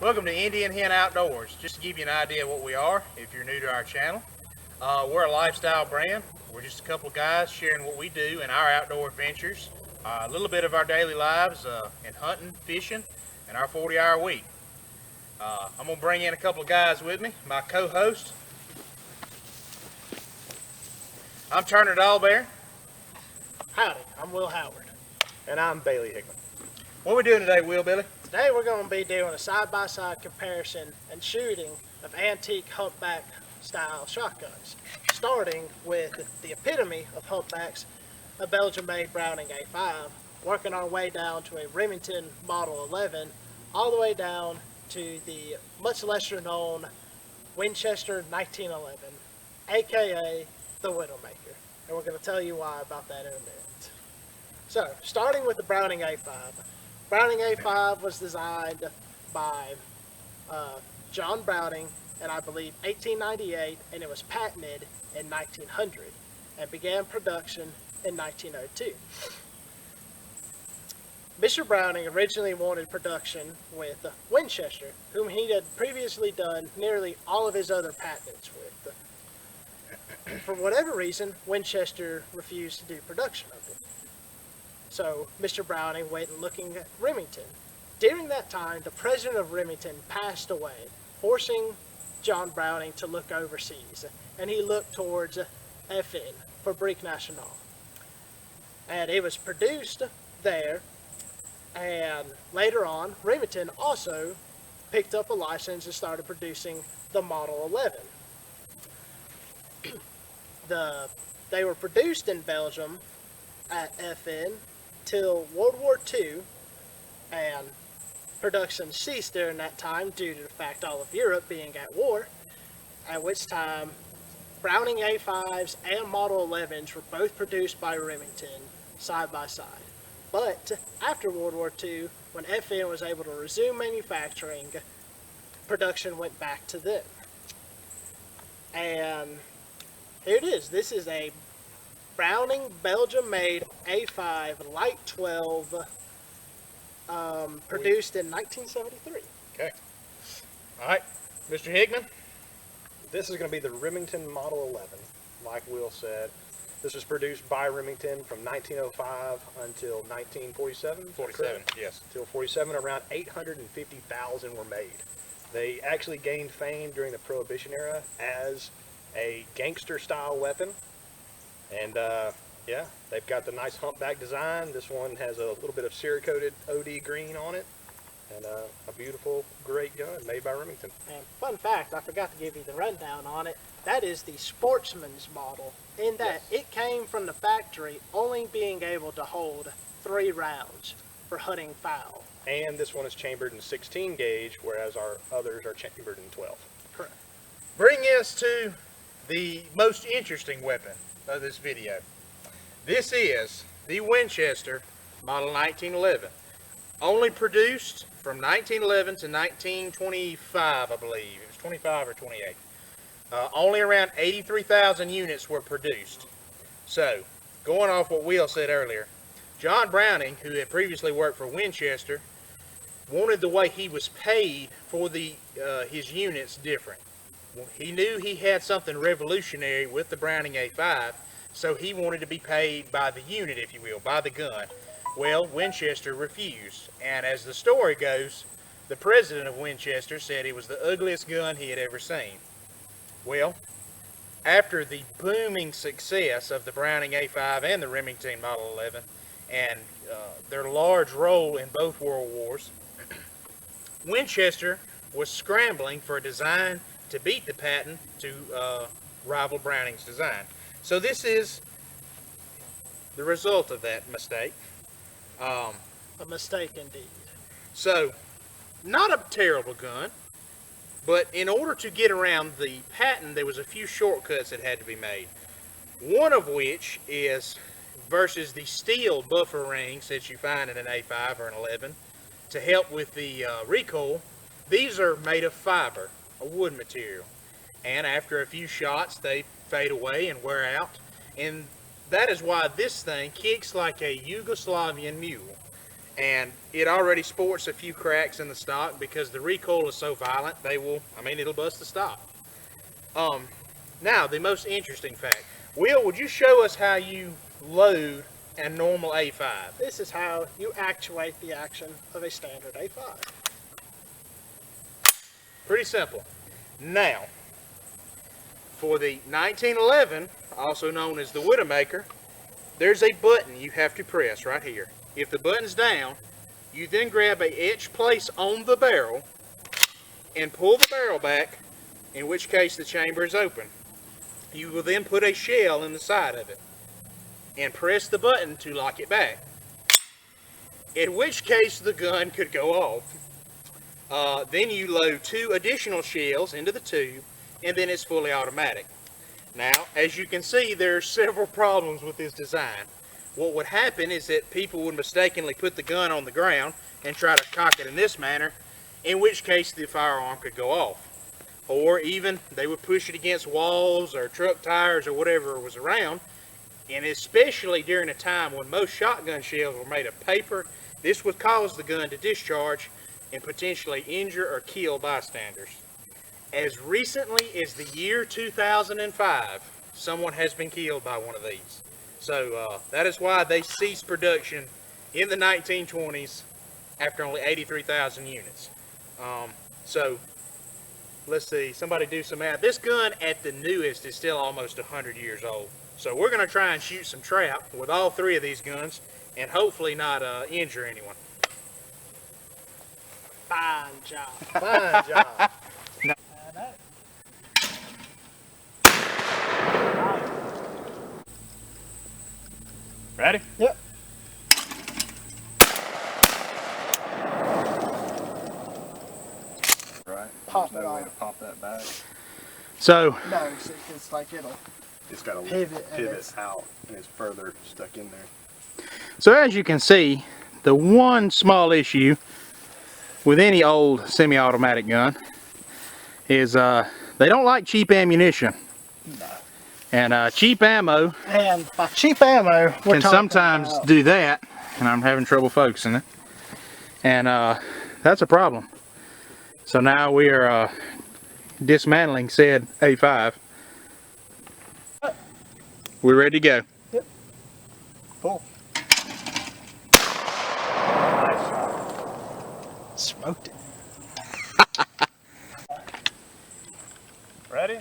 Welcome to Indian Hen Outdoors. Just to give you an idea of what we are, if you're new to our channel, we're a lifestyle brand. We're just a couple guys sharing what we do in our outdoor adventures, a little bit of our daily lives in hunting, fishing, and our 40-hour week. I'm going to bring in a couple of guys with me, my co-host. I'm Turner Dahlbear. Howdy, I'm Will Howard. And I'm Bailey Hickman. What are we doing today, Will, Billy? Today we're going to be doing a side-by-side comparison and shooting of antique humpback style shotguns, starting with the epitome of humpbacks, a Belgian-made Browning A5, working our way down to a Remington Model 11, all the way down to the much lesser known Winchester 1911, aka the Widowmaker. And we're going to tell you why about that in a minute. So, starting with the Browning A5. Browning A5 was designed by John Browning in, I believe, 1898, and it was patented in 1900 and began production in 1902. Mr. Browning originally wanted production with Winchester, whom he had previously done nearly all of his other patents with. For whatever reason, Winchester refused to do production of it. So Mr. Browning went and looking at Remington. During that time, the president of Remington passed away, forcing John Browning to look overseas, and he looked towards FN, Fabrique Nationale. And it was produced there, and later on, Remington also picked up a license and started producing the Model 11. They were produced in Belgium at FN till World War II, and production ceased during that time due to the fact all of Europe being at war, at which time Browning A5's and Model 11's were both produced by Remington side by side. But after World War II, when FN was able to resume manufacturing, production went back to them. And here it is. This is a Browning Belgium-made A5 Light 12, produced in 1973. Okay. All right, Mr. Hickman. This is going to be the Remington Model 11. Like Will said, this was produced by Remington from 1905 until 1947. 47, yes. Until 47, around 850,000 were made. They actually gained fame during the Prohibition era as a gangster-style weapon. And yeah, they've got the nice humpback design. This one has a little bit of Cerakoted OD green on it. And a beautiful, great gun made by Remington. And fun fact, I forgot to give you the rundown on it. That is the Sportsman's model, in that it came from the factory only being able to hold 3 rounds for hunting fowl. And this one is chambered in 16 gauge, whereas our others are chambered in 12. Correct. Bring us to the most interesting weapon of this video. This is the Winchester Model 1911. Only produced from 1911 to 1925, I believe. It was 25 or 28. Only around 83,000 units were produced. So, going off what Will said earlier, John Browning, who had previously worked for Winchester, wanted the way he was paid for his units different. He knew he had something revolutionary with the Browning A5, so he wanted to be paid by the unit, if you will, by the gun. Well, Winchester refused, and as the story goes, the president of Winchester said it was the ugliest gun he had ever seen. Well, after the booming success of the Browning A5 and the Remington Model 11, and their large role in both World Wars, Winchester was scrambling for a design to beat the patent to rival Browning's design. So this is the result of that mistake. A mistake indeed. So, not a terrible gun, but in order to get around the patent, there was a few shortcuts that had to be made. One of which is versus the steel buffer rings that you find in an A5 or an 11 to help with the recoil. These are made of fiber, a wood material, and after a few shots they fade away and wear out, and that is why this thing kicks like a Yugoslavian mule. And it already sports a few cracks in the stock because the recoil is so violent, it'll bust the stock. Now, the most interesting fact. Will, would you show us how you load a normal A5? This is how you actuate the action of a standard A5. Pretty simple. Now, for the 1911, also known as the Widowmaker, there's a button you have to press right here. If the button's down, you then grab a etch place on the barrel and pull the barrel back, in which case the chamber is open. You will then put a shell in the side of it and press the button to lock it back, in which case the gun could go off. Then you load 2 additional shells into the tube, and then it's fully automatic. Now, as you can see, there are several problems with this design. What would happen is that people would mistakenly put the gun on the ground and try to cock it in this manner, in which case the firearm could go off. Or even they would push it against walls or truck tires or whatever was around. And especially during a time when most shotgun shells were made of paper, this would cause the gun to discharge and potentially injure or kill bystanders. As recently as the year 2005, someone has been killed by one of these. So that is why they ceased production in the 1920s after only 83,000 units. So let's see, somebody do some math. This gun at the newest is still almost 100 years old. So we're going to try and shoot some trap with all 3 of these guns and hopefully not injure anyone. Fine job. Fine job. Ready? Yep. Right? Pop There's it no way off. to pop that back. So, No, it's like it'll. It's got a Pivot, and pivot it's- out and it's further stuck in there. so as you can see, the one small issue with any old semi-automatic gun is they don't like cheap ammunition. No. And cheap ammo And by cheap ammo, we're can talking sometimes about do that, and I'm having trouble focusing it. And that's a problem. So now we are dismantling said A5. We're ready to go. Yep. Cool. smoked it. Ready?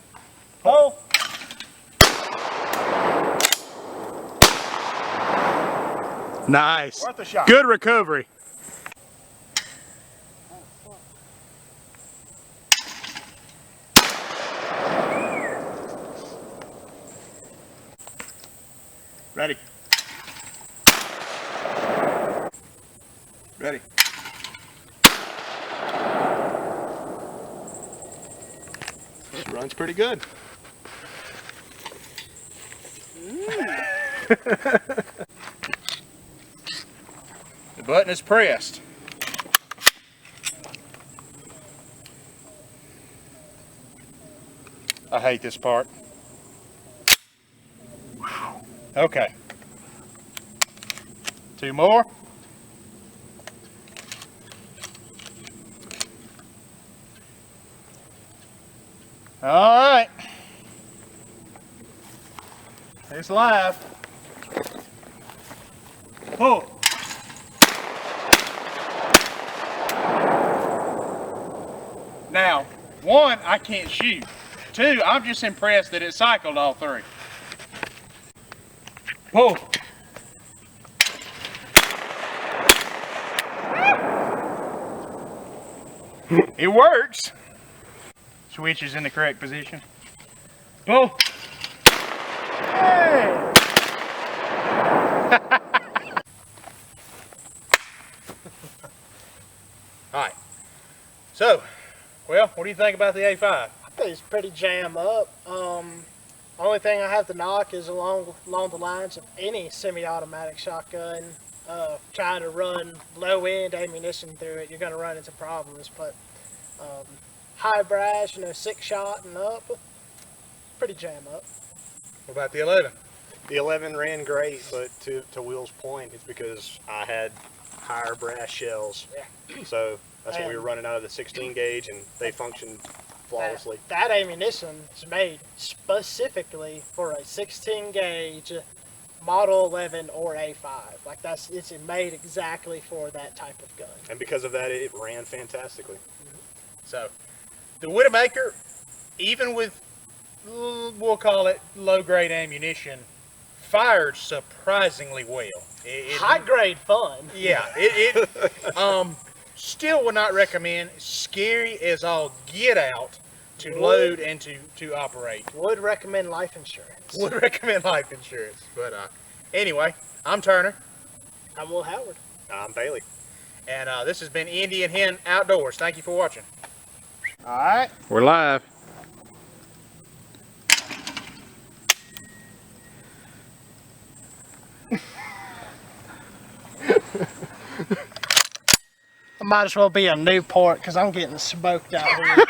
Pull. Nice. Worth a shot. Good recovery. Ready. Ready. This runs pretty good. The button is pressed. I hate this part. Okay. 2 more. All right. It's live. Pull. Now, 1, I can't shoot. 2, I'm just impressed that it cycled all 3. Pull. It works. Switch is in the correct position. Pull. Hey. All right. So, well, what do you think about the A5? I think it's pretty jam up. Only thing I have to knock is along the lines of any semi-automatic shotgun. Trying to run low-end ammunition through it, you're going to run into problems. But high brass, 6-shot and up, pretty jam up. What about the 11? The 11 ran great, but to Will's point, it's because I had higher brass shells. Yeah. So that's what we were And- running out of the 16 gauge, and they functioned flawlessly. That ammunition is made specifically for a 16 gauge Model 11 or A5. Like it's made exactly for that type of gun. And because of that, it ran fantastically. So, the Widowmaker, even with, we'll call it low-grade ammunition, fired surprisingly well. High grade fun. Yeah, still would not recommend. Scary as all get out to load and to operate. Would recommend life insurance. Would recommend life insurance. But anyway, I'm Turner, I'm Will Howard. I'm Bailey. and this has been Indian Hen Outdoors. Thank you for watching. All right. We're live. I might as well be a Newport because I'm getting smoked out here.